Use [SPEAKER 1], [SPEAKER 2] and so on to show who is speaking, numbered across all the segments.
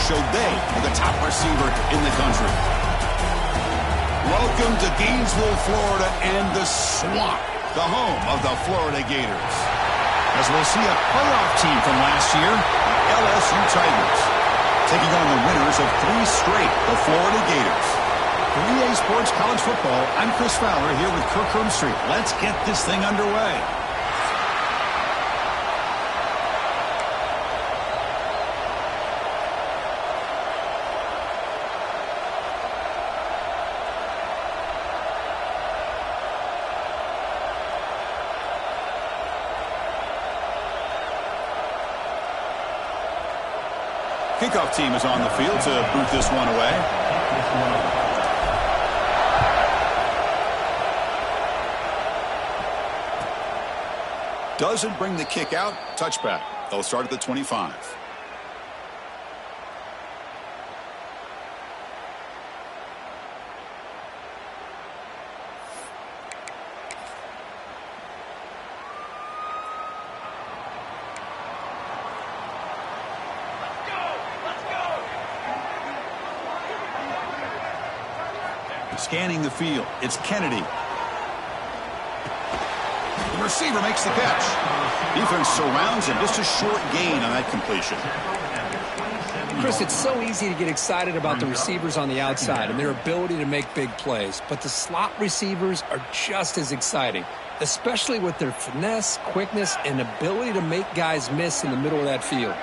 [SPEAKER 1] show they are the top receiver in the country. Welcome to Gainesville, Florida, and the Swamp, the home of the Florida Gators. As we'll see a playoff team from last year, the LSU Tigers, taking on the winners of 3 straight, the Florida Gators. For EA Sports College Football, I'm Chris Fowler here with Kirk Herbstreit. Let's get this thing underway. Kickoff team is on the field to boot this one away. Doesn't bring the kick out. Touchback. They'll start at the 25. Scanning the field. It's Kennedy. The receiver makes the catch. Defense surrounds him. Just a short gain on that completion.
[SPEAKER 2] Chris, it's so easy to get excited about the receivers on the outside and their ability to make big plays. But the slot receivers are just as exciting, especially with their finesse, quickness, and ability to make guys miss in the middle of that field.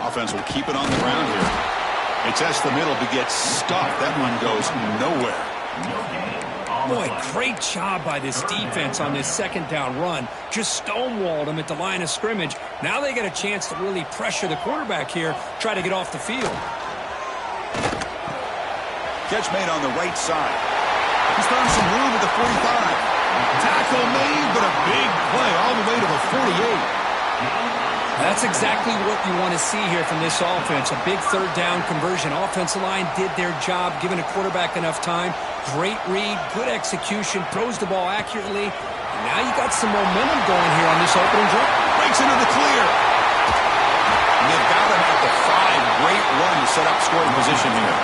[SPEAKER 1] Offense will keep it on the ground here. They test the middle to get stuffed. That one goes nowhere.
[SPEAKER 2] Boy, great job by this defense on this second down run. Just stonewalled them at the line of scrimmage. Now they get a chance to really pressure the quarterback here, try to get off the field.
[SPEAKER 1] Catch made on the right side. He's found some room at the 45. Tackle made, but a big play all the way to the 48.
[SPEAKER 2] That's exactly what you want to see here from this offense. A big third down conversion. Offensive line did their job, giving a quarterback enough time. Great read, good execution, throws the ball accurately. And now you got some momentum going here on this opening drive.
[SPEAKER 1] Breaks into the clear. And they've got him at the 5. Great run to set up scoring position here.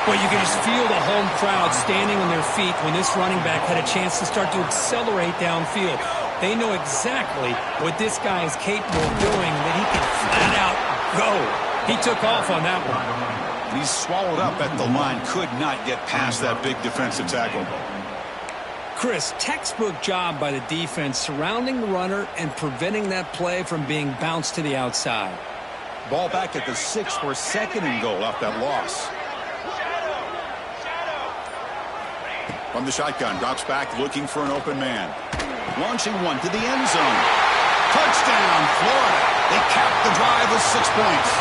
[SPEAKER 2] Well, you can just feel the home crowd standing on their feet when this running back had a chance to start to accelerate downfield. They know exactly what this guy is capable of doing, that he can flat out go. He took off on that one.
[SPEAKER 1] And he's swallowed up at the line. Could not get past that big defensive tackle.
[SPEAKER 2] Chris, textbook job by the defense surrounding the runner and preventing that play from being bounced to the outside.
[SPEAKER 1] Ball back at the 6 for 2nd and goal off that loss. From the shotgun, drops back looking for an open man. Launching one to the end zone. Touchdown, Florida. They capped the drive with 6 points.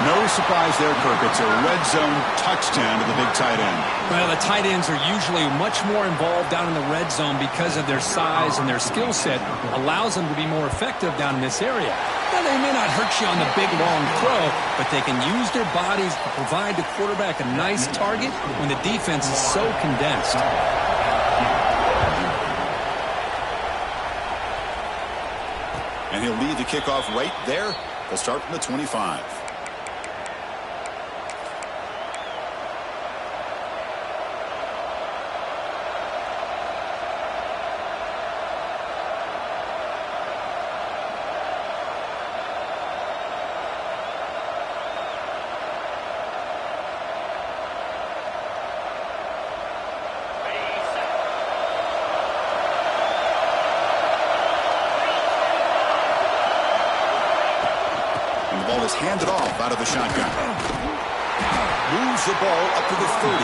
[SPEAKER 1] No surprise there, Kirk. It's a red zone touchdown to the big tight end.
[SPEAKER 2] Well, the tight ends are usually much more involved down in the red zone because of their size and their skill set. Allows them to be more effective down in this area. Now, they may not hurt you on the big, long throw, but they can use their bodies to provide the quarterback a nice target when the defense is so condensed.
[SPEAKER 1] And he'll lead the kickoff right there. They'll start from the 25. Is handed off out of the shotgun. Moves the ball up to the 30.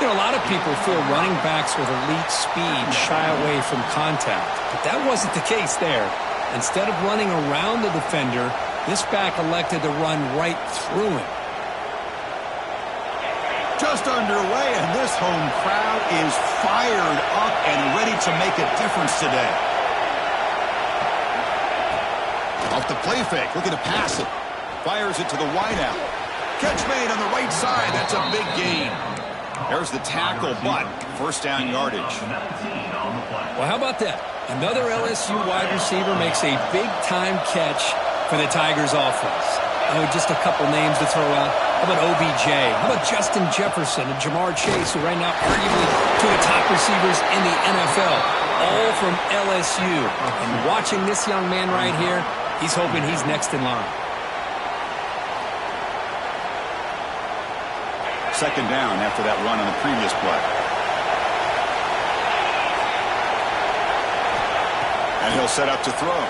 [SPEAKER 2] You know, a lot of people feel running backs with elite speed shy away from contact, but that wasn't the case there. Instead of running around the defender, this back elected to run right through him.
[SPEAKER 1] Just underway, and this home crowd is fired up and ready to make a difference today. Off the play fake, looking to pass it. Fires it to the wideout. Catch made on the right side. That's a big gain. There's the tackle, but first down yardage.
[SPEAKER 2] Well, how about that? Another LSU wide receiver makes a big-time catch for the Tigers offense. Oh, just a couple names to throw out. How about OBJ? How about Justin Jefferson and Jamar Chase, who right now arguably two of the top receivers in the NFL, all from LSU. And watching this young man right here, he's hoping he's next in line.
[SPEAKER 1] Second down after that run on the previous play. And he'll set up to throw.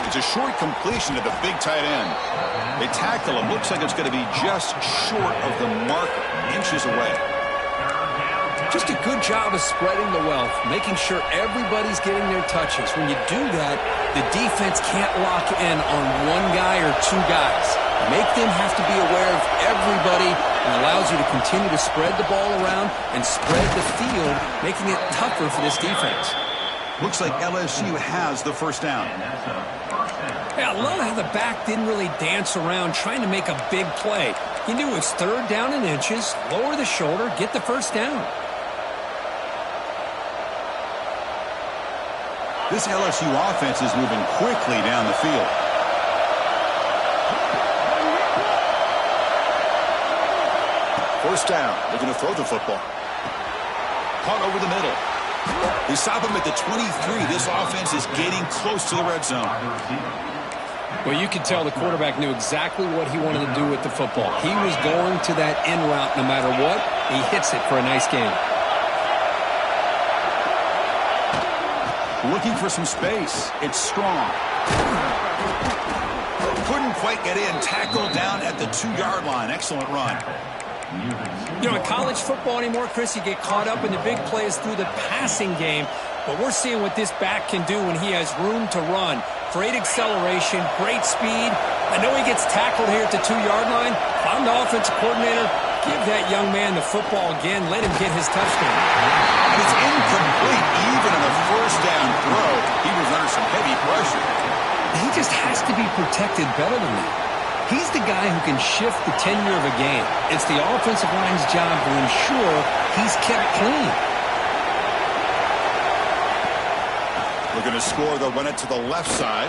[SPEAKER 1] It's a short completion to the big tight end. They tackle him. Looks like it's going to be just short of the marker, inches away.
[SPEAKER 2] Just a good job of spreading the wealth, making sure everybody's getting their touches. When you do that, the defense can't lock in on one guy or two guys. Make them have to be aware of everybody, and allows you to continue to spread the ball around and spread the field, making it tougher for this defense.
[SPEAKER 1] Looks like LSU has the first down.
[SPEAKER 2] Yeah, I love how the back didn't really dance around trying to make a big play. He knew it was third down in inches, lower the shoulder, get the first down.
[SPEAKER 1] This LSU offense is moving quickly down the field. First down. They're going to throw the football. Caught over the middle. They stop him at the 23. This offense is getting close to the red zone.
[SPEAKER 2] Well, you could tell the quarterback knew exactly what he wanted to do with the football. He was going to that in route no matter what. He hits it for a nice gain.
[SPEAKER 1] Looking for some space. It's strong. Couldn't quite get in. Tackled down at the 2-yard line. Excellent run.
[SPEAKER 2] You know, in college football anymore, Chris, you get caught up in the big plays through the passing game. But we're seeing what this back can do when he has room to run. Great acceleration, great speed. I know he gets tackled here at the 2-yard line. If I'm the offensive coordinator, give that young man the football again. Let him get his touchdown.
[SPEAKER 1] It's incomplete. Even on the first down throw, he was under some heavy pressure.
[SPEAKER 2] He just has to be protected better than that. He's the guy who can shift the tenure of a game. It's the offensive line's job to ensure he's kept clean.
[SPEAKER 1] Looking to score, they'll run it to the left side.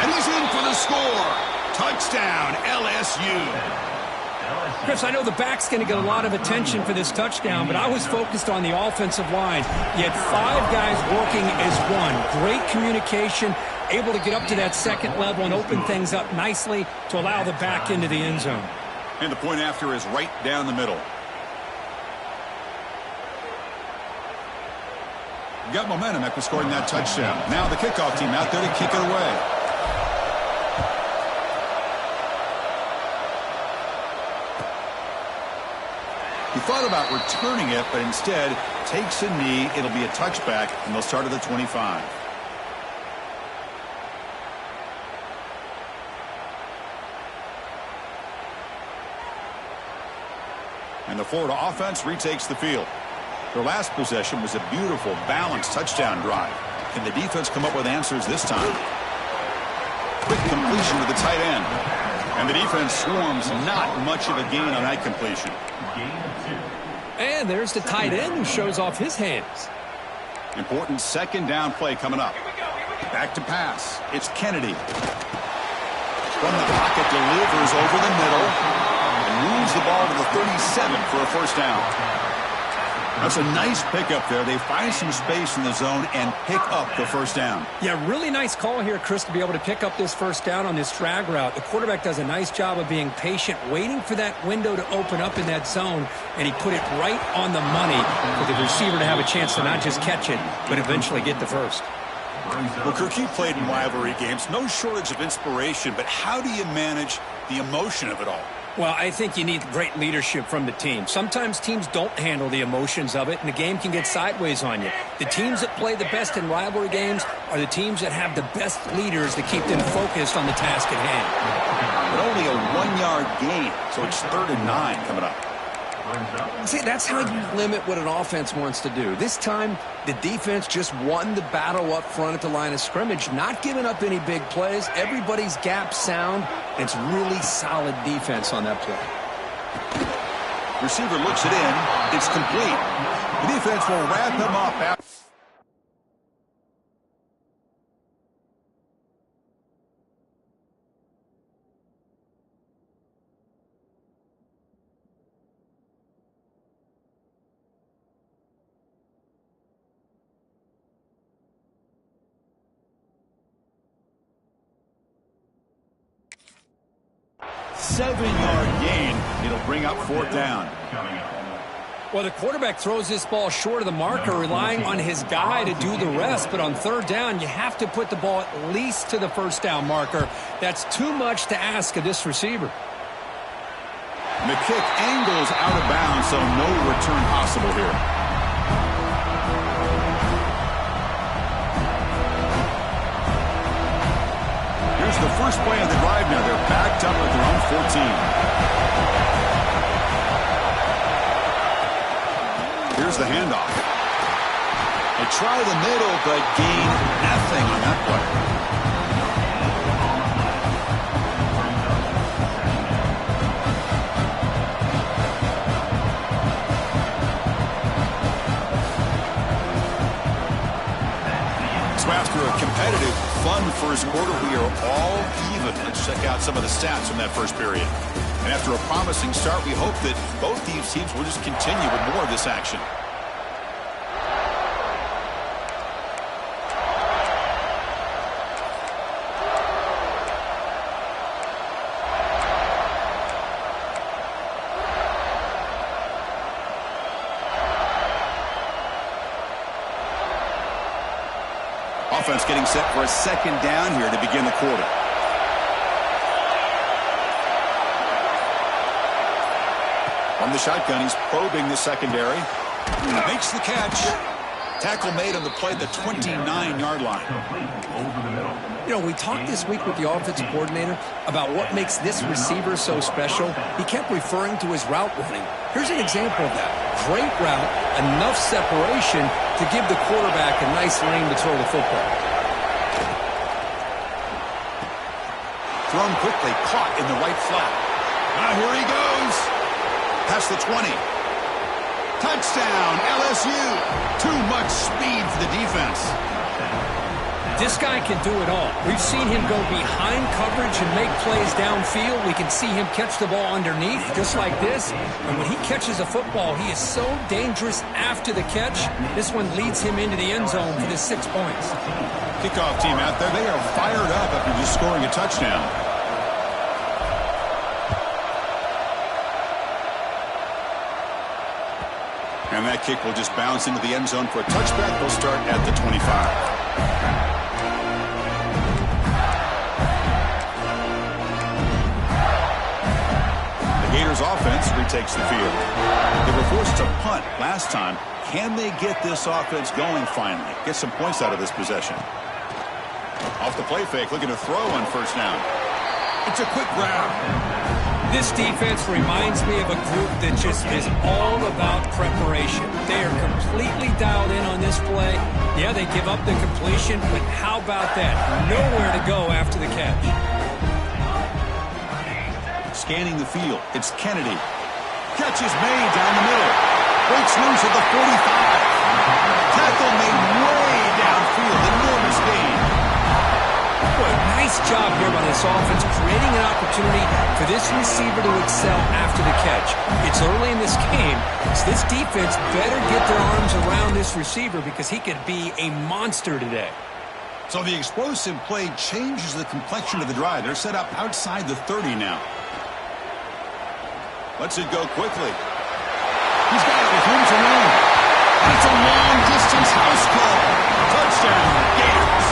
[SPEAKER 1] And he's in for the score. Touchdown, LSU.
[SPEAKER 2] Chris, I know the back's going to get a lot of attention for this touchdown, but I was focused on the offensive line. You had 5 guys working as one. Great communication, able to get up to that second level and open things up nicely to allow the back into the end zone.
[SPEAKER 1] And the point after is right down the middle. Got momentum after scoring that touchdown. Now the kickoff team out there to kick it away. He thought about returning it, but instead takes a knee. It'll be a touchback, and they'll start at the 25. And the Florida offense retakes the field. Their last possession was a beautiful, balanced touchdown drive. Can the defense come up with answers this time? Quick completion to the tight end. And the defense swarms, not much of a gain on that completion.
[SPEAKER 2] And there's the tight end who shows off his hands.
[SPEAKER 1] Important second down play coming up. Back to pass. It's Kennedy. From the pocket, delivers over the middle. And moves the ball to the 37 for a first down. That's a nice pickup there. They find some space in the zone and pick up the first down.
[SPEAKER 2] Yeah, really nice call here, Chris, to be able to pick up this first down on this drag route. The quarterback does a nice job of being patient, waiting for that window to open up in that zone, and he put it right on the money for the receiver to have a chance to not just catch it, but eventually get the first.
[SPEAKER 1] Well, Kirk, you played in rivalry games. No shortage of inspiration, but how do you manage the emotion of it all?
[SPEAKER 2] Well, I think you need great leadership from the team. Sometimes teams don't handle the emotions of it, and the game can get sideways on you. The teams that play the best in rivalry games are the teams that have the best leaders to keep them focused on the task at hand.
[SPEAKER 1] But only a 1-yard gain, so it's 3rd and 9 coming up.
[SPEAKER 2] See, that's how you limit what an offense wants to do. This time, the defense just won the battle up front at the line of scrimmage, not giving up any big plays. Everybody's gap sound. It's really solid defense on that play.
[SPEAKER 1] Receiver looks it in. It's complete. The defense will wrap him up. 7-yard gain. It'll bring up 4th down.
[SPEAKER 2] Well, the quarterback throws this ball short of the marker, relying on his guy to do the rest. But on 3rd down, you have to put the ball at least to the 1st down marker. That's too much to ask of this receiver.
[SPEAKER 1] The kick angles out of bounds, so no return possible here. Here's the first play of the drive now. They're backed up at their own 14. Here's the handoff. They try the middle, but gain nothing on that play. So after a competitive, fun first quarter, we are all even. Let's check out some of the stats from that first period. And after a promising start, we hope that both these teams will just continue with more of this action. Offense getting set for a 2nd down here to begin the quarter. From the shotgun, he's probing the secondary. Makes the catch. Tackle made on the play at the 29-yard line.
[SPEAKER 2] You know, we talked this week with the offensive coordinator about what makes this receiver so special. He kept referring to his route running. Here's an example of that. Great route, enough separation to give the quarterback a nice lane to throw the football.
[SPEAKER 1] Thrown quickly, caught in the right flat. Here he goes. Past the 20. Touchdown, LSU. Too much speed for the defense.
[SPEAKER 2] This guy can do it all. We've seen him go behind coverage and make plays downfield. We can see him catch the ball underneath, just like this. And when he catches a football, he is so dangerous after the catch. This one leads him into the end zone for the 6 points.
[SPEAKER 1] Kickoff team out there, they are fired up after just scoring a touchdown. And that kick will just bounce into the end zone for a touchback. They'll start at the 25. Gators offense retakes the field. They were forced to punt last time. Can they get this offense going finally? Get some points out of this possession. Off the play fake, looking to throw on 1st down. It's a quick grab.
[SPEAKER 2] This defense reminds me of a group that just is all about preparation. They are completely dialed in on this play. Yeah, they give up the completion, but how about that? Nowhere to go after the catch.
[SPEAKER 1] Scanning the field, it's Kennedy. Catch is made down the middle. Breaks loose at the 45. Tackle made way downfield. Enormous gain.
[SPEAKER 2] Boy, nice job here by this offense, creating an opportunity for this receiver to excel after the catch. It's early in this game, so this defense better get their arms around this receiver because he could be a monster today.
[SPEAKER 1] So the explosive play changes the complexion of the drive. They're set up outside the 30 now. Lets it go quickly. He's got it with room to run. That's a long-distance house call. Touchdown, Gators.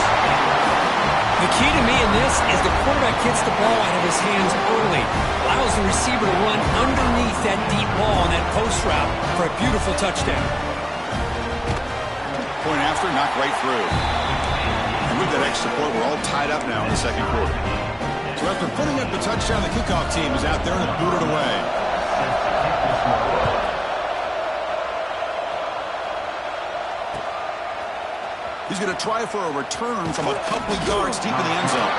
[SPEAKER 2] The key to me in this is the quarterback gets the ball out of his hands early, allows the receiver to run underneath that deep ball on that post route for a beautiful touchdown.
[SPEAKER 1] Point after, knocked right through. And with that extra point, we're all tied up now in the 2nd quarter. So after putting up the touchdown, the kickoff team is out there to boot it away. He's going to try for a return from a couple yards deep in the end zone.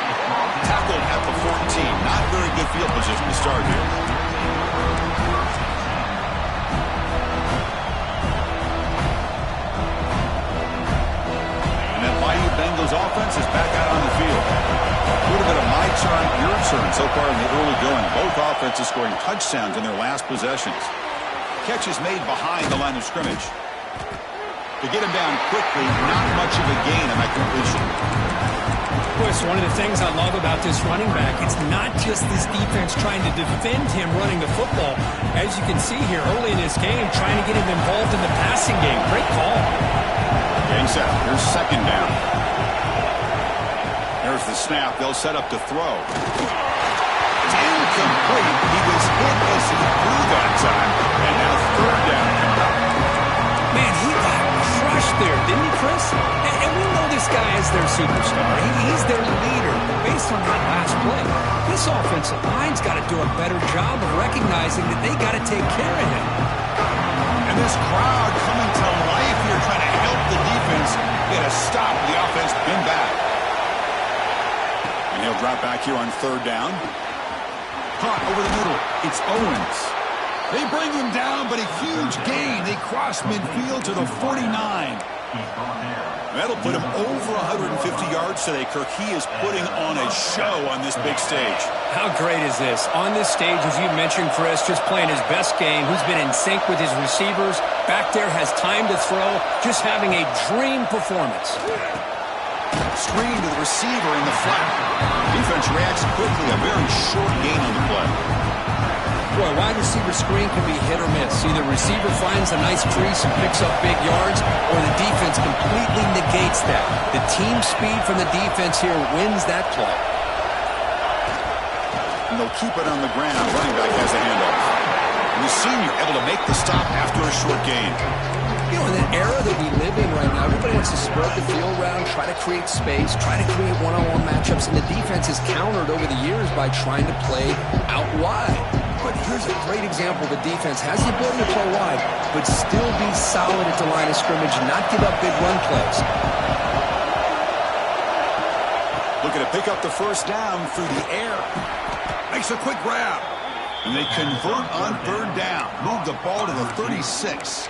[SPEAKER 1] Tackled at the 14. Not very good field position to start here. And that mighty Bengals offense is back out on the field. A little bit of my turn, your turn so far in the early going. Both offenses scoring touchdowns in their last possessions. Catches made behind the line of scrimmage. To get him down quickly, not much of a gain on that completion.
[SPEAKER 2] Boy, Chris, one of the things I love about this running back, it's not just this defense trying to defend him running the football. As you can see here early in this game, trying to get him involved in the passing game. Great call.
[SPEAKER 1] Getting set. Here's second down. There's the snap. They'll set up to throw. It's incomplete. He was hit as he threw that time. And now third down.
[SPEAKER 2] Man, he got crushed there, didn't he, Chris? And we know this guy is their superstar. He's their leader. But based on that last play, this offensive line's got to do a better job of recognizing that they got to take care of him.
[SPEAKER 1] And this crowd coming to life here, trying to help the defense get a stop. The offense been back. And he'll drop back here on third down. Caught over the middle. It's Owens. They bring him down, but a huge gain. They cross midfield to the 49. That'll put him over 150 yards today, Kirk. He is putting on a show on this big stage.
[SPEAKER 2] How great is this? On this stage, as you mentioned, Chris, just playing his best game, who's been in sync with his receivers. Back there, has time to throw, just having a dream performance.
[SPEAKER 1] Screen to the receiver in the flat. Defense reacts quickly. A very short gain on the play.
[SPEAKER 2] Boy, wide receiver screen can be hit or miss. Either receiver finds a nice crease and picks up big yards, or the defense completely negates that. The team speed from the defense here wins that play.
[SPEAKER 1] And they'll keep it on the ground. Running back has a handoff. And the senior able to make the stop after a short gain.
[SPEAKER 2] You know, in the era that we live in right now, everybody wants to spread the field around, try to create space, try to create one-on-one matchups, and the defense is countered over the years by trying to play out wide. But here's a great example. The defense has the ability to play wide, but still be solid at the line of scrimmage, not give up big run plays.
[SPEAKER 1] Looking to pick up the first down through the air. Makes a quick grab. And they convert on third down. Move the ball to the 36.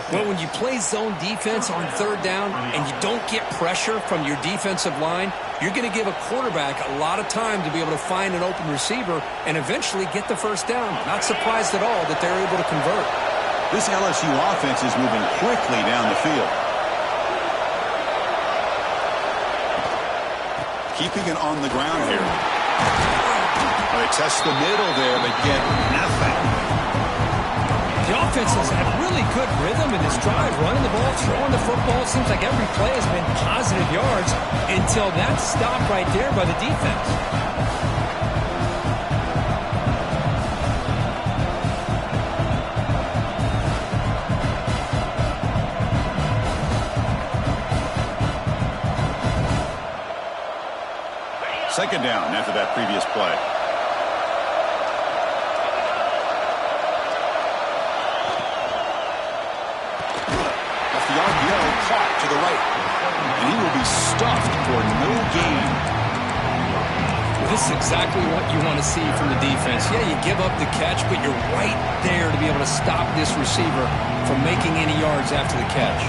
[SPEAKER 2] Well, when you play zone defense on third down and you don't get pressure from your defensive line, you're going to give a quarterback a lot of time to be able to find an open receiver and eventually get the first down. Not surprised at all that they're able to convert.
[SPEAKER 1] This LSU offense is moving quickly down the field. Keeping it on the ground here. They test the middle there, but get nothing.
[SPEAKER 2] The offense has had really good rhythm in this drive, running the ball, throwing the football. Seems like every play has been positive yards until that stop right there by the defense.
[SPEAKER 1] Second down after that previous play. Caught to the right, and he will be stuffed for no gain.
[SPEAKER 2] This is exactly what you want to see from the defense. Yeah, you give up the catch, but you're right there to be able to stop this receiver from making any yards after the catch.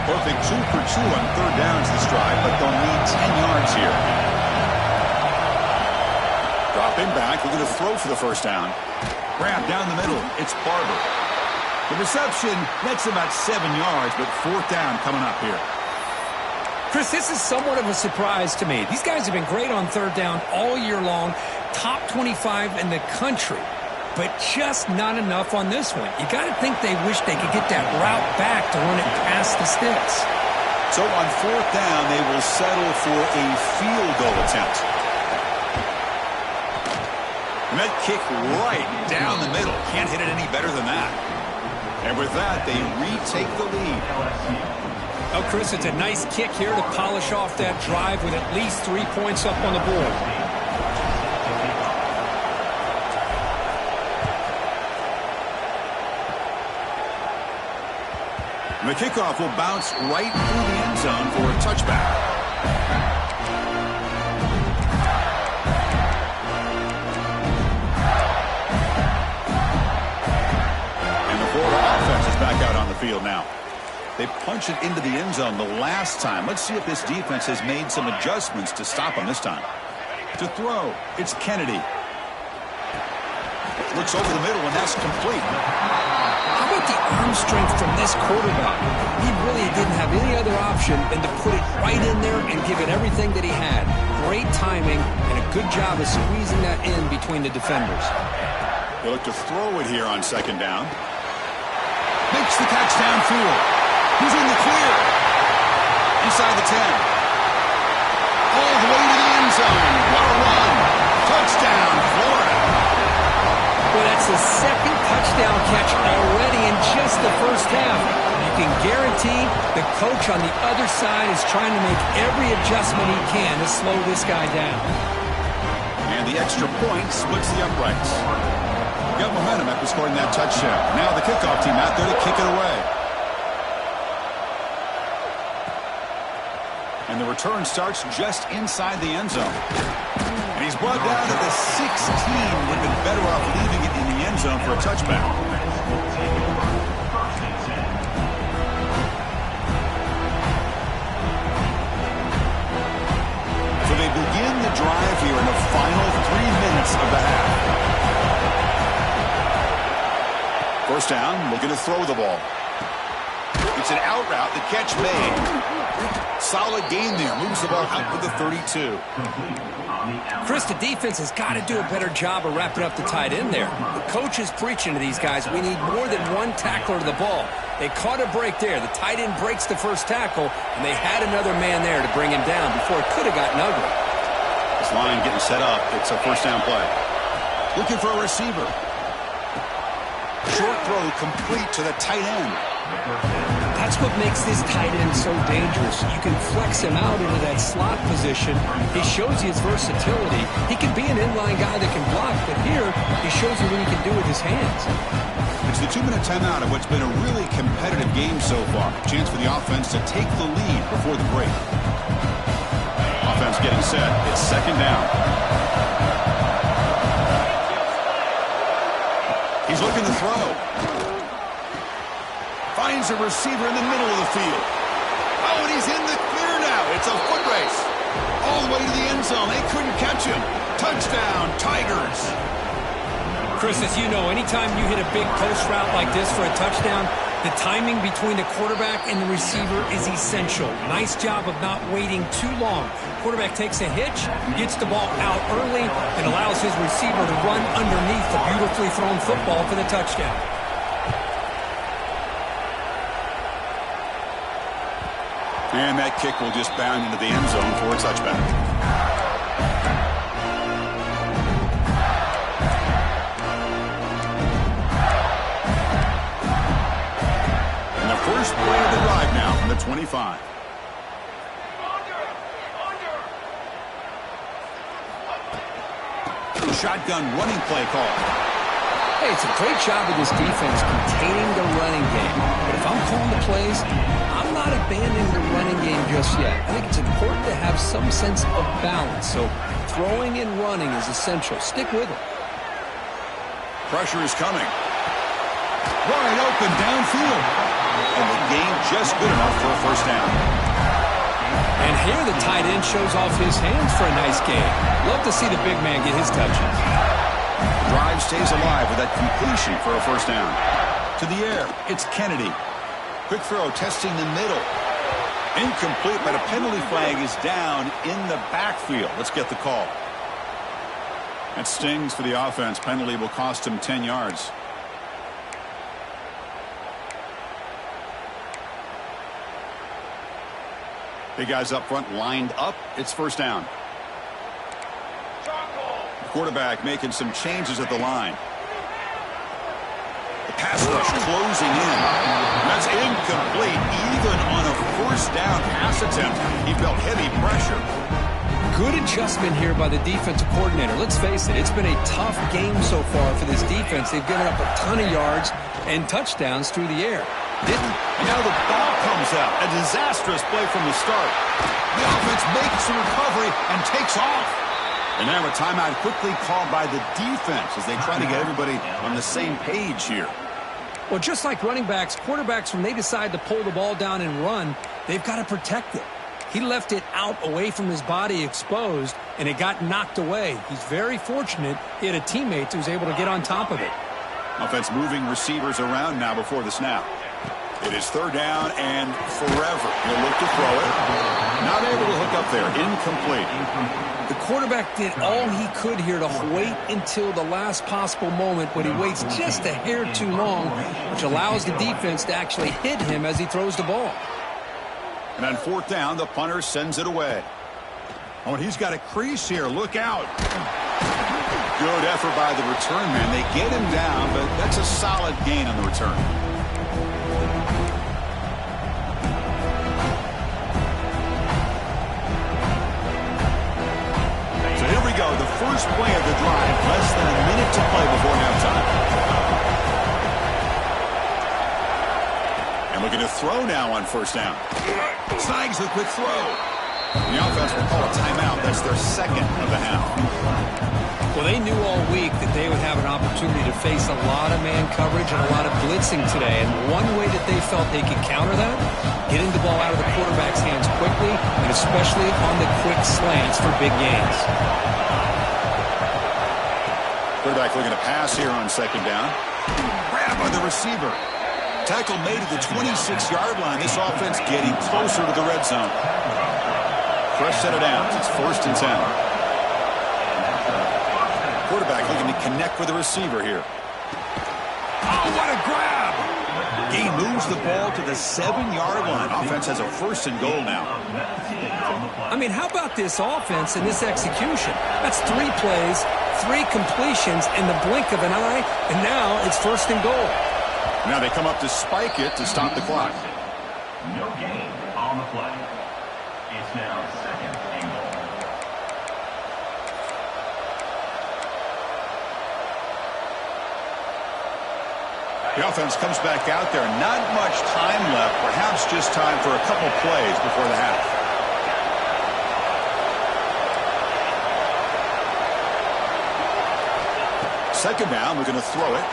[SPEAKER 1] Perfect 2 for 2 on third downs this drive, but they'll need 10 yards here. Drop him back, looking to throw for the first down. Grab down the middle, it's Barber. The reception, that's about 7 yards, but fourth down coming up here.
[SPEAKER 2] Chris, this is somewhat of a surprise to me. These guys have been great on third down all year long, top 25 in the country, but just not enough on this one. You got to think they wish they could get that route back to run it past the sticks.
[SPEAKER 1] So on fourth down, they will settle for a field goal attempt. And that kick right down the middle. Can't hit it any better than that. And with that, they retake the lead.
[SPEAKER 2] Oh, Chris, it's a nice kick here to polish off that drive with at least 3 points up on the board.
[SPEAKER 1] And the kickoff will bounce right through the end zone for a touchback. Back out on the field now. They punch it into the end zone the last time. Let's see if this defense has made some adjustments to stop them this time. To throw, it's Kennedy. Looks over the middle, and that's complete.
[SPEAKER 2] How about the arm strength from this quarterback. He really didn't have any other option than to put it right in there and give it everything that he had. Great timing and a good job of squeezing that in between the defenders.
[SPEAKER 1] They look to throw it here on second down. Makes the catch downfield. He's in the clear. Inside the 10. All the way to the end zone. What a run. Touchdown, Florida.
[SPEAKER 2] Well, that's the second touchdown catch already in just the first half. You can guarantee the coach on the other side is trying to make every adjustment he can to slow this guy down.
[SPEAKER 1] And the extra point splits the uprights. Got momentum after scoring that touchdown. Now the kickoff team out there to kick it away. And the return starts just inside the end zone. And he's brought down to the 16. Would have been better off leaving it in the end zone for a touchback. So they begin the drive here in the final 3 minutes of the half. First down, looking to throw the ball. It's an out route, the catch made. Solid gain there, moves the ball out to the 32.
[SPEAKER 2] Chris, the defense has got to do a better job of wrapping up the tight end there. The coach is preaching to these guys, we need more than one tackler to the ball. They caught a break there. The tight end breaks the first tackle, and they had another man there to bring him down before it could have gotten ugly.
[SPEAKER 1] This line getting set up. It's a first down play. Looking for a receiver. Short throw complete to the tight end.
[SPEAKER 2] That's what makes this tight end so dangerous. You can flex him out into that slot position. He shows you his versatility. He can be an inline guy that can block, but here he shows you what he can do with his hands.
[SPEAKER 1] It's the 2-minute timeout of what's been a really competitive game so far. Chance for the offense to take the lead before the break. Offense getting set. It's second down. He's looking to throw. Finds a receiver in the middle of the field. Oh, and he's in the clear now. It's a foot race. All the way to the end zone. They couldn't catch him. Touchdown, Tigers.
[SPEAKER 2] Chris, as you know, anytime you hit a big post route like this for a touchdown, the timing between the quarterback and the receiver is essential. Nice job of not waiting too long. Quarterback takes a hitch, gets the ball out early, and allows his receiver to run underneath the beautifully thrown football for the touchdown.
[SPEAKER 1] And that kick will just bound into the end zone for a touchback. And the first play of the drive now from the 25. Shotgun running play call.
[SPEAKER 2] Hey, it's a great job of this defense containing the running game. But if I'm calling the plays, I'm not abandoning the running game just yet. I think it's important to have some sense of balance. So throwing and running is essential. Stick with it.
[SPEAKER 1] Pressure is coming. Wide open downfield. And the gain just good enough for a first down.
[SPEAKER 2] And here the tight end shows off his hands for a nice game. Love to see the big man get his touches.
[SPEAKER 1] The drive stays alive with that completion for a first down. To the air, it's Kennedy. Quick throw, testing the middle. Incomplete, but a penalty flag is down in the backfield. Let's get the call. That stings for the offense. Penalty will cost him 10 yards. Big guys up front lined up. It's first down. The quarterback making some changes at the line. The pass rush closing in. That's incomplete. Even on a first down pass attempt, he felt heavy pressure.
[SPEAKER 2] Good adjustment here by the defensive coordinator. Let's face it, it's been a tough game so far for this defense. They've given up a ton of yards and touchdowns through the air.
[SPEAKER 1] And now the ball comes out. A disastrous play from the start. The offense makes the recovery and takes off. And now a timeout quickly called by the defense as they try to get everybody on the same page here.
[SPEAKER 2] Well, just like running backs, quarterbacks, when they decide to pull the ball down and run, they've got to protect it. He left it out away from his body exposed, and it got knocked away. He's very fortunate he had a teammate who was able to get on top of it.
[SPEAKER 1] Offense moving receivers around now before the snap. It is third down and forever. He'll look to throw it. Not able to hook up there. Incomplete.
[SPEAKER 2] The quarterback did all he could here to wait until the last possible moment, but he waits just a hair too long, which allows the defense to actually hit him as he throws the ball.
[SPEAKER 1] And on fourth down, the punter sends it away. Oh, and he's got a crease here. Look out. Good effort by the return man. They get him down, but that's a solid gain on the return. So here we go. The first play of the drive. Less than a minute to play before halftime. And looking to throw now on first down. Snags the quick throw. The offense will call a timeout. That's their second of the half.
[SPEAKER 2] Well, they knew all week that they would have an opportunity to face a lot of man coverage and a lot of blitzing today. And one way that they felt they could counter that, getting the ball out of the quarterback's hands quickly, and especially on the quick slants for big gains.
[SPEAKER 1] Quarterback looking to pass here on second down. Grab by the receiver. Tackle made at the 26-yard line. This offense getting closer to the red zone. Fresh set of downs. It's first and 10. Quarterback looking to connect with the receiver here. Oh, what a grab! He moves the ball to the 7-yard line. Offense has a first and goal now.
[SPEAKER 2] I mean, how about this offense and this execution? That's 3 plays, 3 completions in the blink of an eye, and now it's first and goal.
[SPEAKER 1] Now they come up to spike it to stop the clock.
[SPEAKER 3] No gain on the play. It's now second and goal.
[SPEAKER 1] The offense comes back out there. Not much time left. Perhaps just time for a couple plays before the half. Second down, we're going to throw it.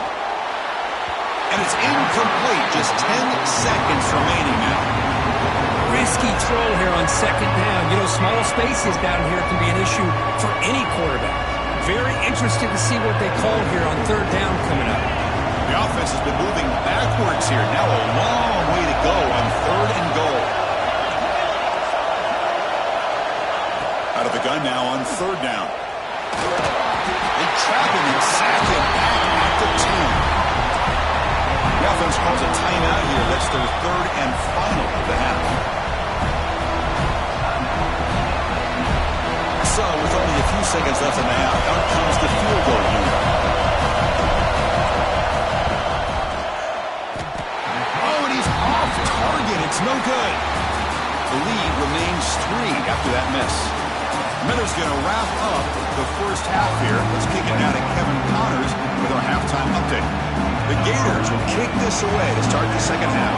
[SPEAKER 1] And it's incomplete. Just 10 seconds remaining now.
[SPEAKER 2] Risky throw here on second down. You know, small spaces down here can be an issue for any quarterback. Very interested to see what they call here on third down coming up.
[SPEAKER 1] The offense has been moving backwards here. Now a long way to go on third and goal. Out of the gun now on third down. They trap him and sack him back at the 10. The offense calls a timeout here. That's their third and final of the half. So, with only a few seconds left in the half, out comes the field goal unit. Oh, and he's off target. It's no good. The lead remains 3 after that miss. Miller's going to wrap up the first half here. Let's kick it now to Kevin Connors with our halftime update. The Gators will kick this away to start the second half.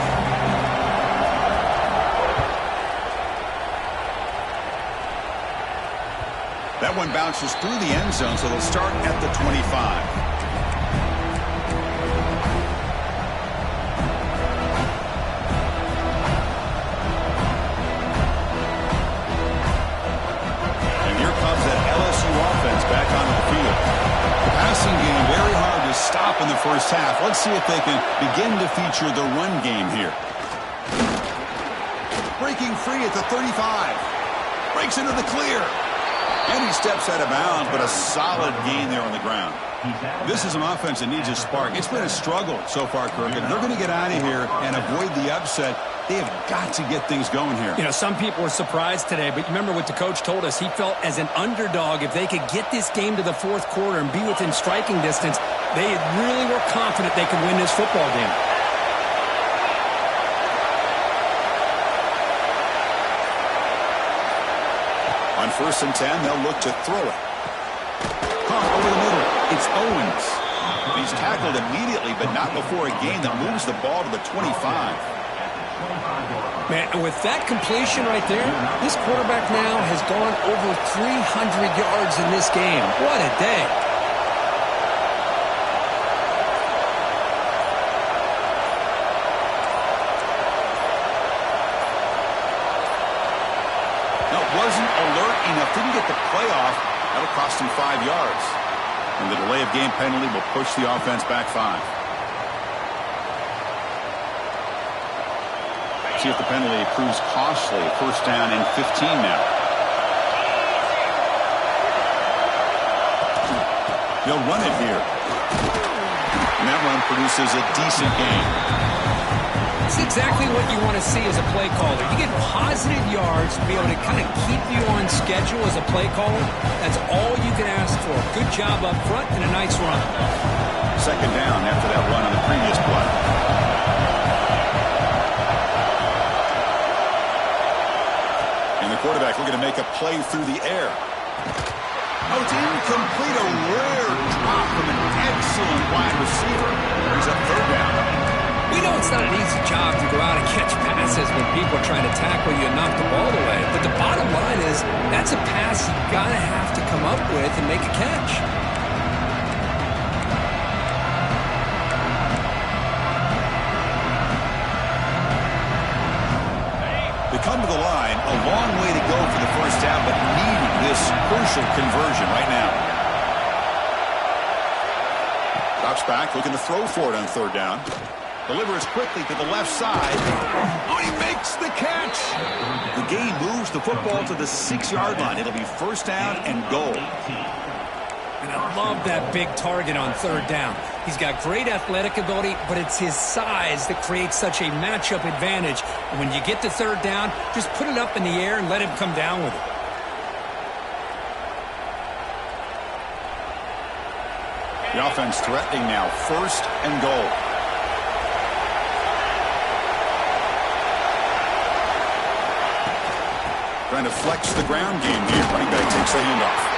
[SPEAKER 1] That one bounces through the end zone, so they'll start at the 25. Back onto the field. The passing game very hard to stop in the first half. Let's see if they can begin to feature the run game here. Breaking free at the 35. Breaks into the clear. And he steps out of bounds, but a solid gain there on the ground. This is an offense that needs a spark. It's been a struggle so far, Kirk, and they're going to get out of here and avoid the upset. They have got to get things going here.
[SPEAKER 2] You know, some people were surprised today, but remember what the coach told us. He felt as an underdog, if they could get this game to the fourth quarter and be within striking distance, they really were confident they could win this football game.
[SPEAKER 1] On first and 10, they'll look to throw it. Caught over the middle. It's Owens. He's tackled immediately, but not before a gain that moves the ball to the 25.
[SPEAKER 2] Man, and with that completion right there, this quarterback now has gone over 300 yards in this game. What a day.
[SPEAKER 1] Now, wasn't alert enough. Didn't get the play off. That'll cost him 5 yards. And the delay of game penalty will push the offense back 5. See if the penalty proves costly. First down and 15 now. He'll run it here. And that run produces a decent gain.
[SPEAKER 2] It's exactly what you want to see as a play caller. You get positive yards to be able to kind of keep you on schedule as a play caller. That's all you can ask for. Good job up front and a nice run.
[SPEAKER 1] Second down after that run on the previous play. And the quarterback looking to make a play through the air. Oh, it's incomplete. A rare drop from an excellent wide receiver. He's up third down.
[SPEAKER 2] We know it's not an easy job to go out and catch passes when people are trying to tackle you and knock the ball away. But the bottom line is that's a pass you got to have to come up with and make a catch.
[SPEAKER 1] They come to the line, a long way to go for the first down, but needing this crucial conversion right now. Drops back, looking to throw for it on third down. Delivers quickly to the left side. Oh, he makes the catch. The game moves the football to the 6-yard line. It'll be first down and goal.
[SPEAKER 2] And I love that big target on third down. He's got great athletic ability, but it's his size that creates such a matchup advantage. And when you get to third down, just put it up in the air and let him come down with it.
[SPEAKER 1] The offense threatening now. First and goal. Trying to flex the ground game here. Running back takes the handoff.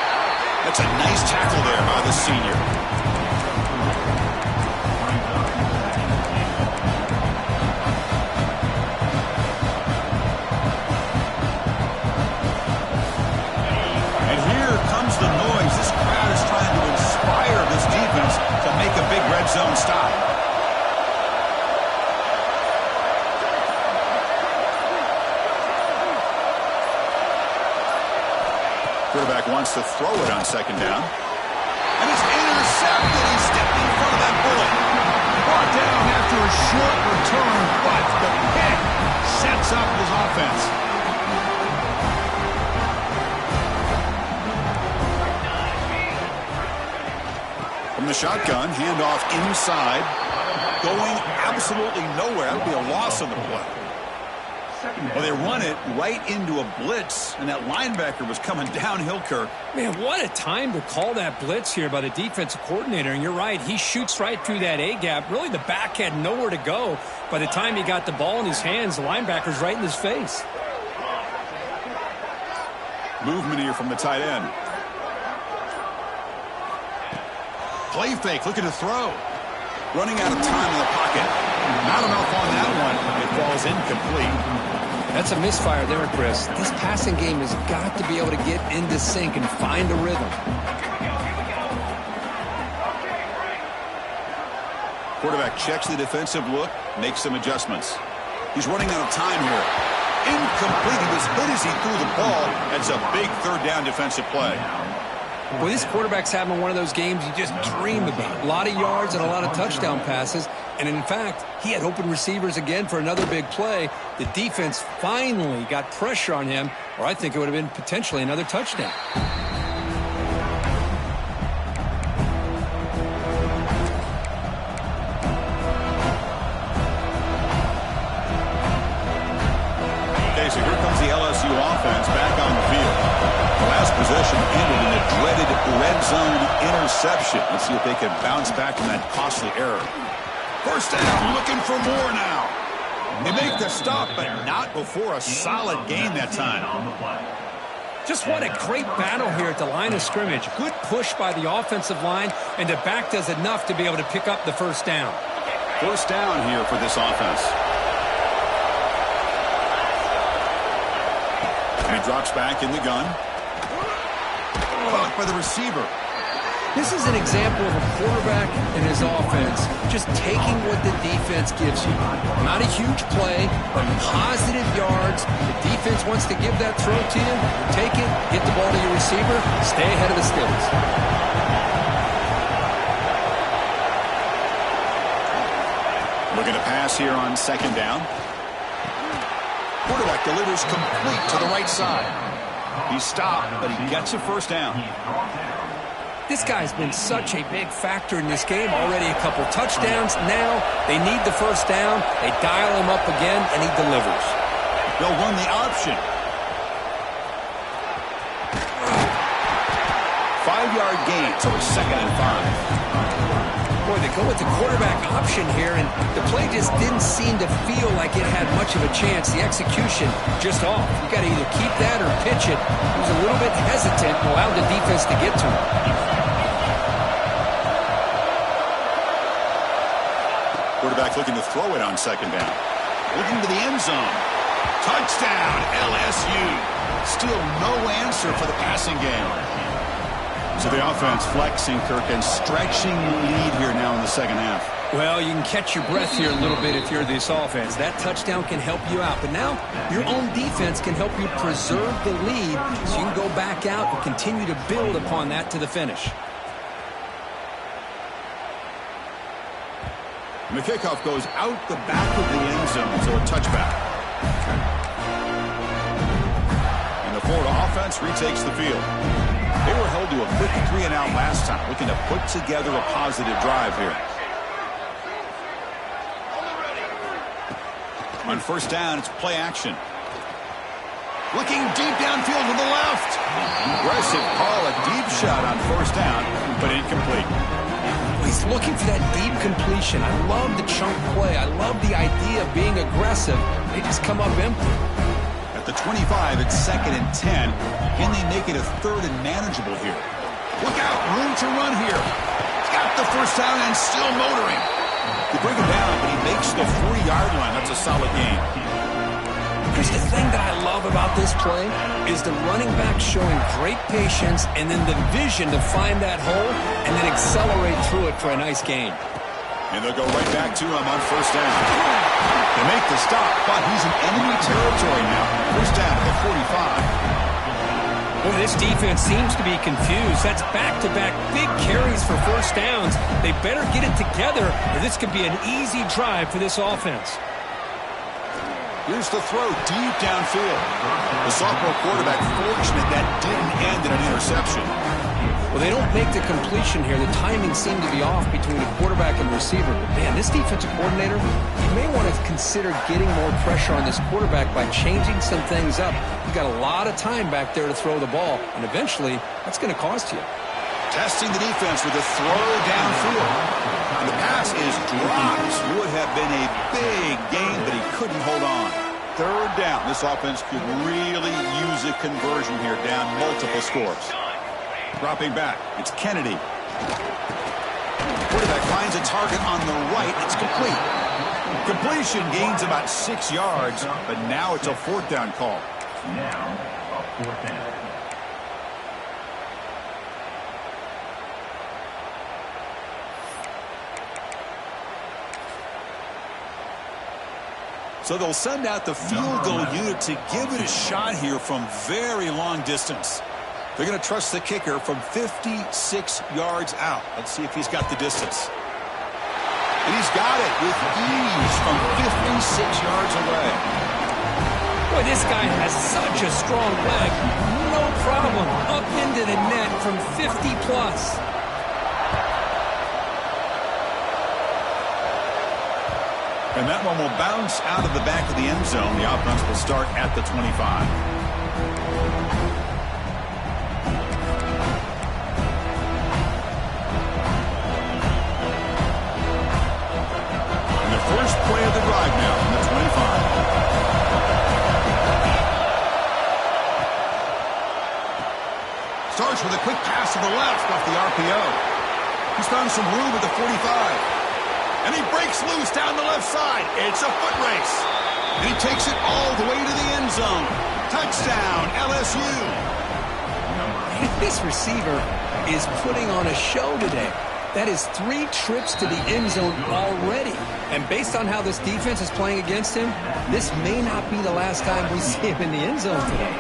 [SPEAKER 1] That's a nice tackle there by the senior. And here comes the noise. This crowd is trying to inspire this defense to make a big red zone stop. Quarterback wants to throw it on second down. And it's intercepted. He stepped in front of that bullet. Brought down after a short return, but the pick sets up his offense. From the shotgun, handoff inside. Going absolutely nowhere. That would be a loss on the play. Well, they run it right into a blitz, and that linebacker was coming downhill, Kirk.
[SPEAKER 2] Man, what a time to call that blitz here by the defensive coordinator. And you're right, he shoots right through that A-gap. Really, the back had nowhere to go. By the time he got the ball in his hands, the linebacker's right in his face.
[SPEAKER 1] Movement here from the tight end. Play fake, looking to throw. Running out of time in the pocket. Not enough on that one. It falls incomplete.
[SPEAKER 2] That's a misfire there, Chris. This passing game has got to be able to get into sync and find a rhythm.
[SPEAKER 1] Quarterback checks the defensive look, makes some adjustments. He's running out of time here. Incomplete. He was hit as he threw the ball. That's a big third down defensive play.
[SPEAKER 2] Well, this quarterback's having one of those games you just dream about. A lot of yards and a lot of touchdown passes. And in fact, he had open receivers again for another big play. The defense finally got pressure on him, or I think it would have been potentially another touchdown.
[SPEAKER 1] Okay, so here comes the LSU offense back on the field. The last possession ended in a dreaded red zone interception. Let's see if they can bounce back from that costly error. First down, looking for more now. They make the stop, but not before a solid gain that time.
[SPEAKER 2] Just what a great battle here at the line of scrimmage. Good push by the offensive line, and the back does enough to be able to pick up the first down.
[SPEAKER 1] First down here for this offense. And he drops back in the gun. Caught by the receiver.
[SPEAKER 2] This is an example of a quarterback and his offense just taking what the defense gives you. Not a huge play, but positive yards. The defense wants to give that throw to you. Take it, get the ball to your receiver, stay ahead of the sticks.
[SPEAKER 1] Looking to pass here on second down. Quarterback delivers complete to the right side. He stopped, but he gets a first down.
[SPEAKER 2] This guy's been such a big factor in this game. Already a couple touchdowns. Now they need the first down. They dial him up again, and he delivers.
[SPEAKER 1] They'll run the option. 5-yard gain, so it's 2nd and 5.
[SPEAKER 2] Boy, they go with the quarterback option here, and the play just didn't seem to feel like it had much of a chance. The execution just off. You got to either keep that or pitch it. He was a little bit hesitant and allowed the defense to get to him.
[SPEAKER 1] Quarterback looking to throw it on 2nd down. Looking to the end zone. Touchdown, LSU. Still no answer for the passing game. So the offense flexing, Kirk, and stretching the lead here now in the 2nd half.
[SPEAKER 2] Well, you can catch your breath here a little bit if you're this offense. That touchdown can help you out. But now your own defense can help you preserve the lead so you can go back out and continue to build upon that to the finish.
[SPEAKER 1] And the kickoff goes out the back of the end zone, so a touchback. And the Florida offense retakes the field. They were held to a quick 3-and-out last time, looking to put together a positive drive here. On 1st down, it's play action. Looking deep downfield to the left. Aggressive call, a deep shot on 1st down, but incomplete.
[SPEAKER 2] He's looking for that deep completion. I love the chunk play. I love the idea of being aggressive. They just come up empty.
[SPEAKER 1] At the 25, it's 2nd and 10. Can they make it a 3rd and manageable here? Look out, room to run here. He's got the first down and still motoring. They bring him down, but he makes the 40-yard line. That's a solid gain.
[SPEAKER 2] Chris, the thing that I love about this play is the running back showing great patience and then the vision to find that hole and then accelerate through it for a nice gain.
[SPEAKER 1] And they'll go right back to him on 1st down. They make the stop, but he's in enemy territory now. 1st down at the 45.
[SPEAKER 2] Boy, this defense seems to be confused. That's back-to-back big carries for 1st downs. They better get it together, or this could be an easy drive for this offense.
[SPEAKER 1] Here's the throw deep downfield. The sophomore quarterback fortunate that didn't end in an interception.
[SPEAKER 2] Well, they don't make the completion here. The timing seemed to be off between the quarterback and the receiver. But, man, this defensive coordinator, you may want to consider getting more pressure on this quarterback by changing some things up. You've got a lot of time back there to throw the ball, and eventually that's going to cost you.
[SPEAKER 1] Testing the defense with a throw downfield. And the pass is dropped. Would have been a big gain, but he couldn't hold on. 3rd down. This offense could really use a conversion here, down multiple scores. Dropping back. It's Kennedy. Quarterback finds a target on the right. It's complete. Completion gains about 6 yards, but now it's a 4th down call.
[SPEAKER 3] Now, a 4th down.
[SPEAKER 1] So they'll send out the field goal unit to give it a shot here from very long distance. They're going to trust the kicker from 56 yards out. Let's see if he's got the distance. And he's got it with ease from 56 yards away.
[SPEAKER 2] Boy, this guy has such a strong leg. No problem. Up into the net from 50-plus.
[SPEAKER 1] And that one will bounce out of the back of the end zone. The offense will start at the 25. First play of the drive now from the 25. Starts with a quick pass to the left off the RPO. He's found some room at the 45. And he breaks loose down the left side. It's a foot race. And he takes it all the way to the end zone. Touchdown, LSU.
[SPEAKER 2] This receiver is putting on a show today. That is 3 trips to the end zone already. And based on how this defense is playing against him, this may not be the last time we see him in the end zone today.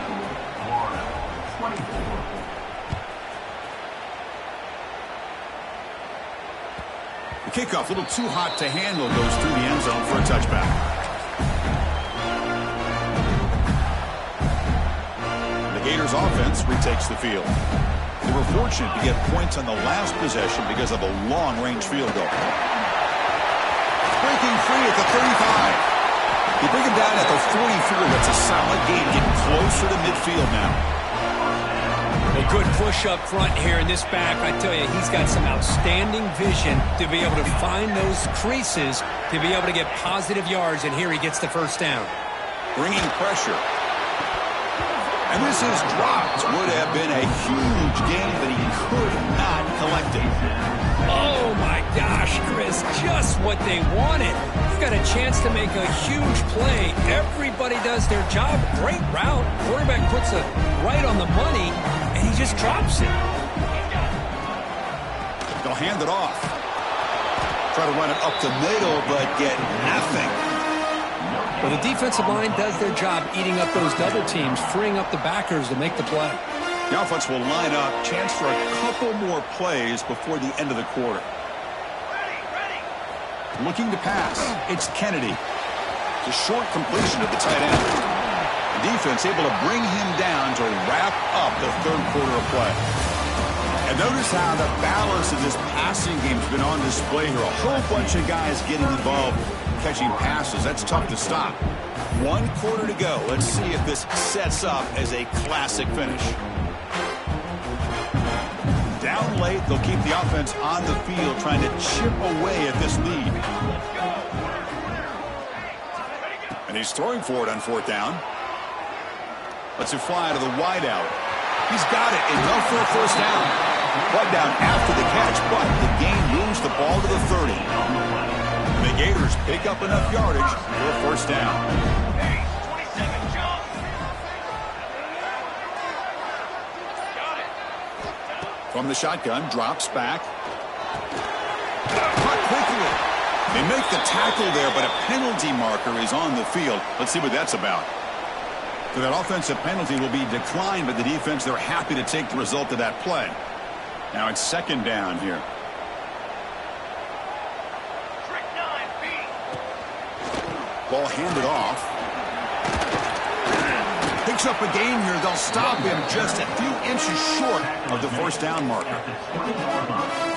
[SPEAKER 1] The kickoff, a little too hot to handle, goes through the end zone for a touchback. Gators offense retakes the field. They were fortunate to get points on the last possession because of a long-range field goal. Breaking free at the 35. They bring him down at the 44. That's a solid gain, getting closer to midfield now.
[SPEAKER 2] A good push up front here in this back. I tell you, he's got some outstanding vision to be able to find those creases, to be able to get positive yards, and here he gets the first down.
[SPEAKER 1] Bringing pressure. And this is dropped. Would have been a huge gain, but he could not collect it.
[SPEAKER 2] Oh, my gosh, Chris, just what they wanted. You got a chance to make a huge play. Everybody does their job. Great route. Quarterback puts it right on the money, and he just drops it.
[SPEAKER 1] They'll hand it off. Try to run it up the middle, but get nothing.
[SPEAKER 2] Well, the defensive line does their job eating up those double teams, freeing up the backers to make the play.
[SPEAKER 1] The offense will line up. Chance for a couple more plays before the end of the quarter. Looking to pass. It's Kennedy. It's a short completion of the tight end. The defense able to bring him down to wrap up the third quarter of play. And notice how the balance of this passing game has been on display here. A whole bunch of guys getting involved catching passes. That's tough to stop. 1 quarter to go. Let's see if this sets up as a classic finish. Down late, they'll keep the offense on the field trying to chip away at this lead. And he's throwing for it on 4th down. Lets it fly to the wideout. He's got it. Enough for a first down. Brought down after the catch, but the game moves the ball to the 30. And the Gators pick up enough yardage for a first down. From the shotgun, drops back. Caught quickly. They make the tackle there, but a penalty marker is on the field. Let's see what that's about. So that offensive penalty will be declined by the defense. They're happy to take the result of that play. Now it's 2nd down here. Ball handed off. Picks up a gain here. They'll stop him just a few inches short of the first down marker.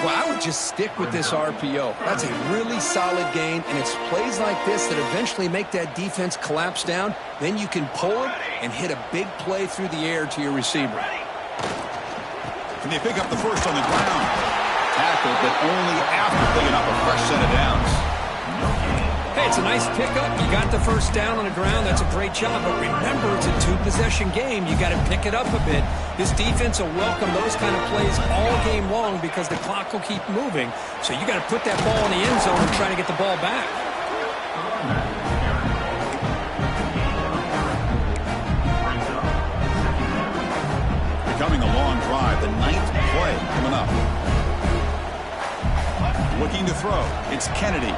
[SPEAKER 2] Well, I would just stick with this RPO. That's a really solid gain, and it's plays like this that eventually make that defense collapse down. Then you can pull it and hit a big play through the air to your receiver.
[SPEAKER 1] Can they pick up the first on the ground? Tackled, but only after picking up a fresh set of downs.
[SPEAKER 2] Hey, it's a nice pickup. You got the first down on the ground. That's a great job. But remember, it's a 2-possession game. You got to pick it up a bit. This defense will welcome those kind of plays all game long because the clock will keep moving. So you got to put that ball in the end zone and try to get the ball back.
[SPEAKER 1] Becoming a long drive. The 9th play coming up. Looking to throw. It's Kennedy.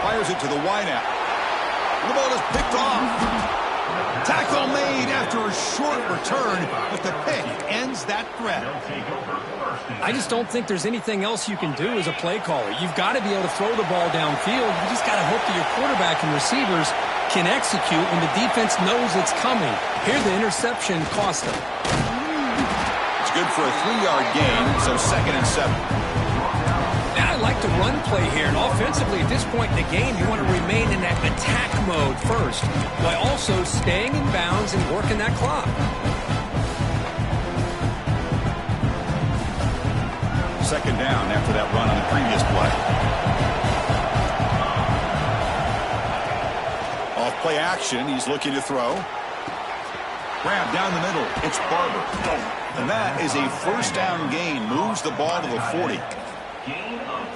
[SPEAKER 1] Fires it to the wideout. The ball is picked off. Tackle made after a short return, but the pick ends that threat.
[SPEAKER 2] I just don't think there's anything else you can do as a play caller. You've got to be able to throw the ball downfield. You just got to hope that your quarterback and receivers can execute when the defense knows it's coming. Here, the interception cost them.
[SPEAKER 1] It's good for a 3-yard gain, so 2nd and 7.
[SPEAKER 2] I like the run play here, and offensively at this point in the game, you want to remain in that attack mode first, while also staying in bounds and working that clock.
[SPEAKER 1] 2nd down after that run on the previous play. Off play action, he's looking to throw. Grab down the middle, it's Barber. And that is a first down gain, moves the ball to the 40.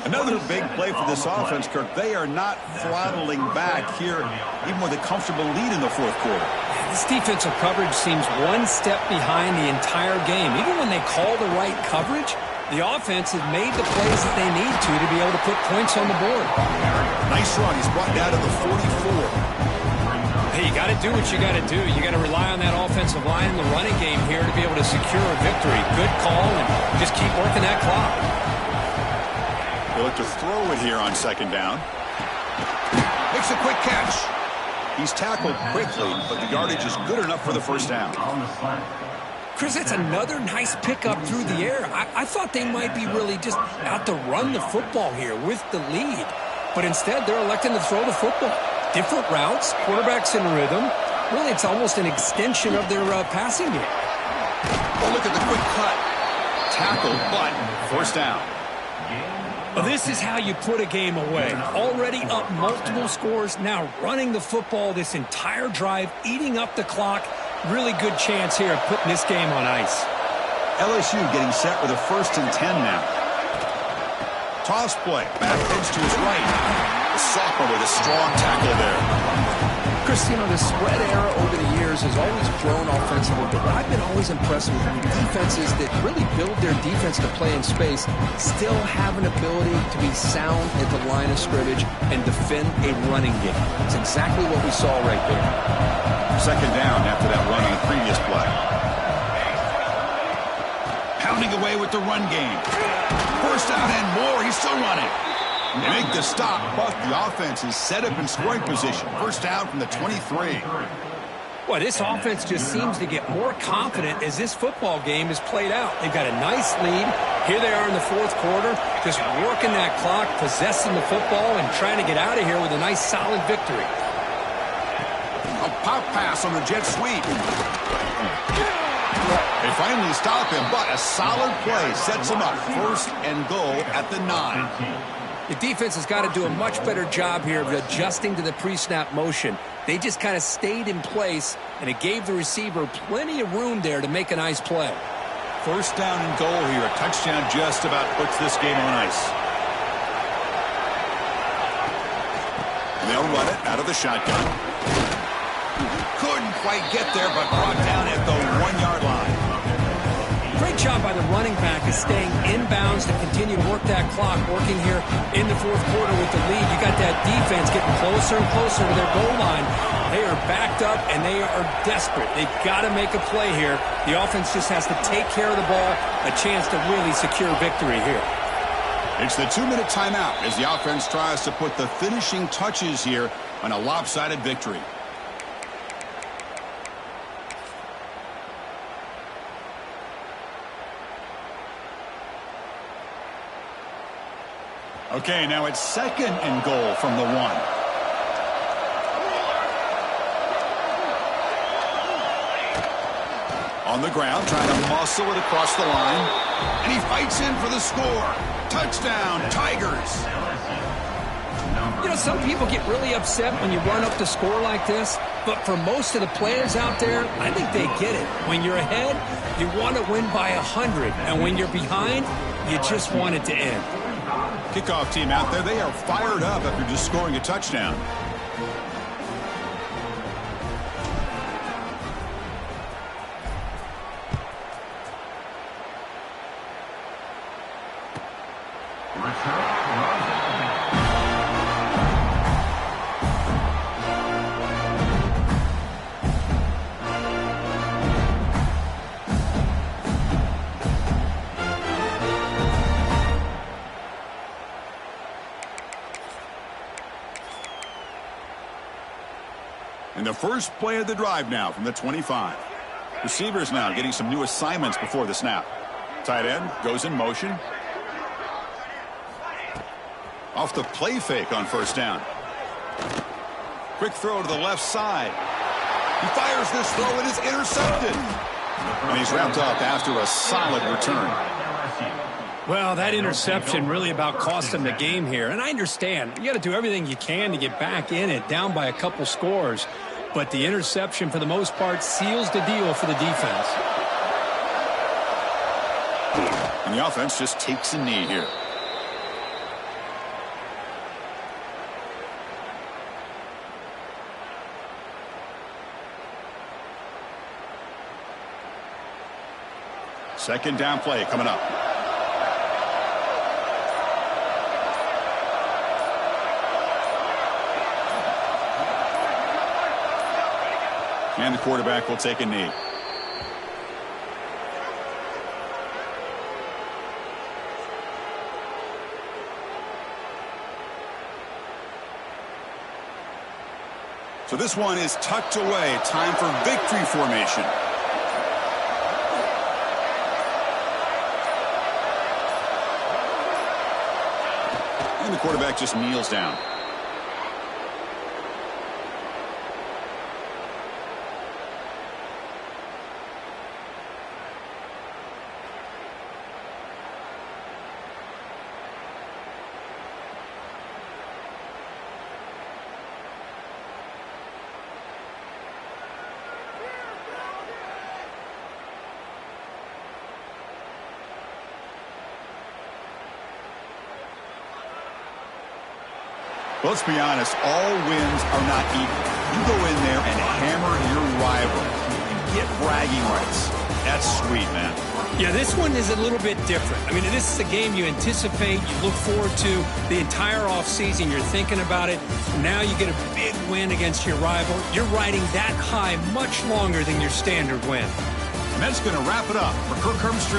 [SPEAKER 1] Another big play for this offense, Kirk. They are not throttling back here, even with a comfortable lead in the 4th quarter.
[SPEAKER 2] This defensive coverage seems one step behind the entire game. Even when they call the right coverage, the offense has made the plays that they need to be able to put points on the board.
[SPEAKER 1] Nice run. He's brought down to the 44.
[SPEAKER 2] Hey, you got to do what you got to do. You got to rely on that offensive line in the running game here to be able to secure a victory. Good call, and just keep working that clock.
[SPEAKER 1] They look to throw it here on 2nd down. Makes a quick catch. He's tackled quickly, but the yardage is good enough for the first down.
[SPEAKER 2] Chris, that's another nice pickup through the air. I thought they might be really just out to run the football here with the lead. But instead, they're electing to throw the football. Different routes, quarterbacks in rhythm. Really, it's almost an extension of their passing game.
[SPEAKER 1] Oh, look at the quick cut. Tackle, but first down.
[SPEAKER 2] Well, this is how you put a game away. Already up multiple scores, now running the football this entire drive, eating up the clock. Really good chance here of putting this game on ice.
[SPEAKER 1] LSU getting set with a 1st and 10 now. Toss play. Back edge to his right. The sophomore with a strong tackle there.
[SPEAKER 4] Chris, the spread era over the years has always grown offensively, but what I've been always impressed with defenses that really build their defense to play in space still have an ability to be sound at the line of scrimmage and defend a running game. It's exactly what we saw right there.
[SPEAKER 1] 2nd down after that run on the previous play. Pounding away with the run game. 1st down and more. He's still running. They make the stop, but the offense is set up in scoring position. 1st down from the 23.
[SPEAKER 2] Boy, this offense just seems to get more confident as this football game is played out. They've got a nice lead. Here they are in the 4th quarter, just working that clock, possessing the football, and trying to get out of here with a nice, solid victory.
[SPEAKER 1] A pop pass on the jet sweep. They finally stop him, but a solid play sets him up. 1st and goal at the 9.
[SPEAKER 2] The defense has got to do a much better job here of adjusting to the pre-snap motion. They just kind of stayed in place, and it gave the receiver plenty of room there to make a nice play.
[SPEAKER 1] 1st down and goal here. A touchdown just about puts this game on ice. And they'll run it out of the shotgun. Couldn't quite get there, but brought down at the 1-yard line.
[SPEAKER 2] Great job by the running back is staying inbounds to continue to work that clock, working here in the 4th quarter with the lead. You got that defense getting closer and closer to their goal line. They are backed up, and they are desperate. They've got to make a play here. The offense just has to take care of the ball, a chance to really secure victory here.
[SPEAKER 1] It's the 2-minute timeout as the offense tries to put the finishing touches here on a lopsided victory. Okay, now it's 2nd and goal from the 1. On the ground, trying to muscle it across the line. And he fights in for the score. Touchdown, Tigers.
[SPEAKER 2] Some people get really upset when you run up the score like this, but for most of the players out there, I think they get it. When you're ahead, you want to win by 100, and when you're behind, you just want it to end.
[SPEAKER 1] Kickoff team out there, they are fired up after just scoring a touchdown. And the first play of the drive now from the 25. Receivers now getting some new assignments before the snap. Tight end goes in motion. Off the play fake on 1st down. Quick throw to the left side. He fires this throw and is intercepted. And he's wrapped up after a solid return.
[SPEAKER 2] Well, that interception really about cost them the game here. And I understand. You got to do everything you can to get back in it, down by a couple scores. But the interception, for the most part, seals the deal for the defense.
[SPEAKER 1] And the offense just takes a knee here. Second down play coming up. And the quarterback will take a knee. So this one is tucked away. Time for victory formation. quarterback just kneels down. Let's be honest, all wins are not equal. You go in there and hammer your rival. You get bragging rights. That's sweet, man.
[SPEAKER 2] Yeah, this one is a little bit different. I mean, this is a game you anticipate, you look forward to the entire offseason. You're thinking about it. Now you get a big win against your rival. You're riding that high much longer than your standard win.
[SPEAKER 1] And that's going to wrap it up for Kirk Herbstreit.